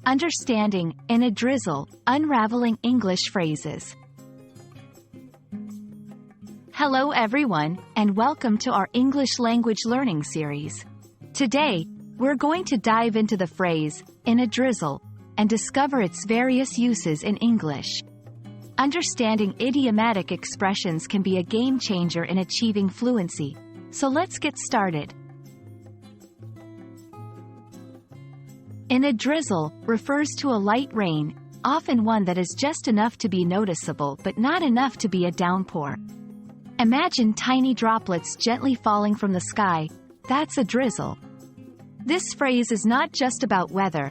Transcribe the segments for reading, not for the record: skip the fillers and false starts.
Understanding, in a drizzle, unraveling English phrases. Hello everyone, and welcome to our English language learning series. Today, we're going to dive into the phrase, in a drizzle, and discover its various uses in English. Understanding idiomatic expressions can be a game changer in achieving fluency, so let's get started. In a drizzle refers to a light rain, often one that is just enough to be noticeable but not enough to be a downpour. Imagine tiny droplets gently falling from the sky. That's a drizzle. This phrase is not just about weather,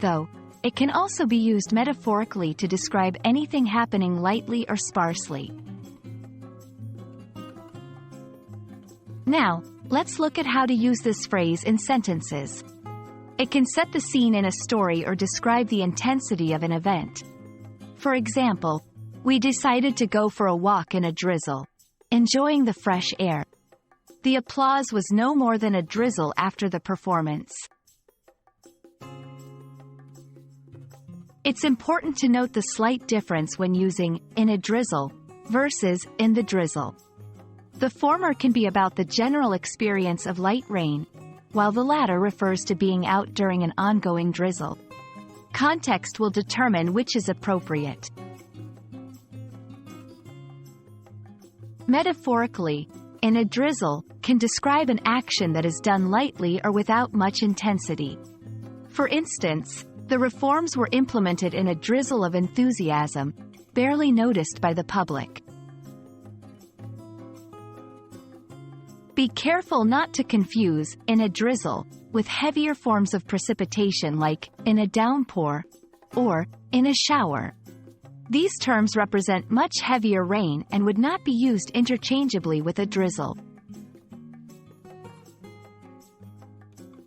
though. It can also be used metaphorically to describe anything happening lightly or sparsely. Now, let's look at how to use this phrase in sentences. It can set the scene in a story or describe the intensity of an event. For example, we decided to go for a walk in a drizzle, enjoying the fresh air. The applause was no more than a drizzle after the performance. It's important to note the slight difference when using in a drizzle versus in the drizzle. The former can be about the general experience of light rain, while the latter refers to being out during an ongoing drizzle. Context will determine which is appropriate. Metaphorically, in a drizzle can describe an action that is done lightly or without much intensity. For instance, the reforms were implemented in a drizzle of enthusiasm, barely noticed by the public. Be careful not to confuse in a drizzle with heavier forms of precipitation like in a downpour or in a shower. These terms represent much heavier rain and would not be used interchangeably with a drizzle.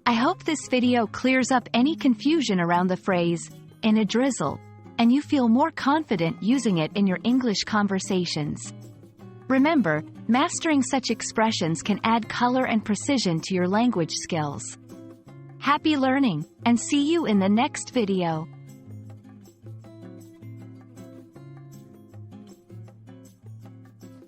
I hope this video clears up any confusion around the phrase in a drizzle, and you feel more confident using it in your English conversations. Remember, mastering such expressions can add color and precision to your language skills. Happy learning, and see you in the next video.